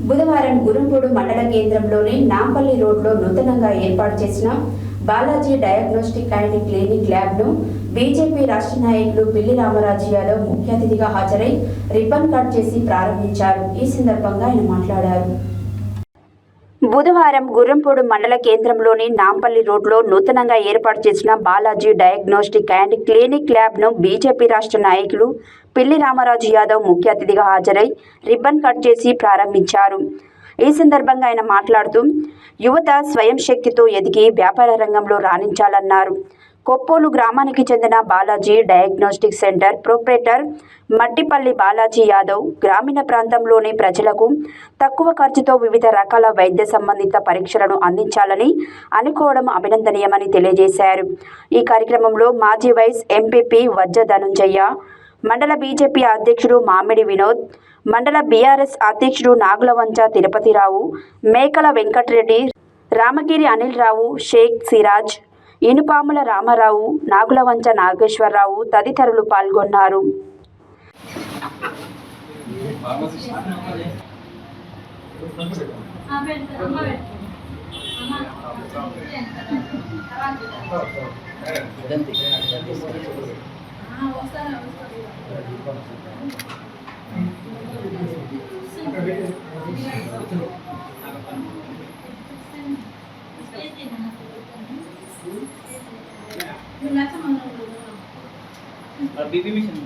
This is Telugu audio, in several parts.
బుధవారం గురుంపూడు మండల కేంద్రంలోని నాంపల్లి రోడ్లో నూతనంగా ఏర్పాటు చేసిన బాలాజీ డయాగ్నోస్టిక్ అండ్ క్లినిక్ ల్యాబ్ను బీజేపీ రాష్ట్ర నాయకులు పిల్లి రామరాజు యాదవ్ ముఖ్య అతిథిగా హాజరై రిబ్బన్ కట్ చేసి ప్రారంభించారు. ఈ సందర్భంగా ఆయన మాట్లాడారు. బుధవారం గుర్రంపూడు మండల కేంద్రంలోని నాంపల్లి రోడ్లో నూతనంగా ఏర్పాటు చేసిన బాలాజీ డయాగ్నోస్టిక్ అండ్ క్లినిక్ ల్యాబ్ను బీజేపీ రాష్ట్ర నాయకులు పిల్లి రామరాజు యాదవ్ ముఖ్య అతిథిగా హాజరై రిబ్బన్ కట్ చేసి ప్రారంభించారు. ఈ సందర్భంగా ఆయన మాట్లాడుతూ యువత స్వయం శక్తితో ఎదిగి వ్యాపార రంగంలో రాణించాలన్నారు. కొప్పోలు గ్రామానికి చెందిన Balaji diagnostic centre proprietor Mattipalli Balaji Yadav గ్రామీణ ప్రాంతంలోని ప్రజలకు తక్కువ ఖర్చుతో వివిధ రకాల వైద్య సంబంధిత పరీక్షలను అందించాలని అనుకోవడం అభినందనీయమని తెలియజేశారు. ఈ కార్యక్రమంలో మాజీ వైస్ ఎంపీపీ వజ్జ ధనుంజయ్య, మండల బీజేపీ అధ్యక్షుడు మామిడి వినోద్, మండల బీఆర్ఎస్ అధ్యక్షుడు నాగులవంచ తిరుపతిరావు, మేకల వెంకటరెడ్డి, రామగిరి అనిల్ రావు, షేక్ సిరాజ్, ఇనుపాముల రామారావు, నాగులవంచ నాగేశ్వరరావు తదితరులు పాల్గొన్నారు. बीबी मिशन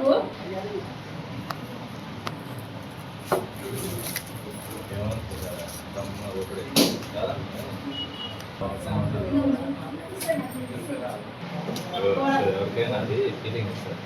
वो ఓకే నాది ఫీలింగ్ సార్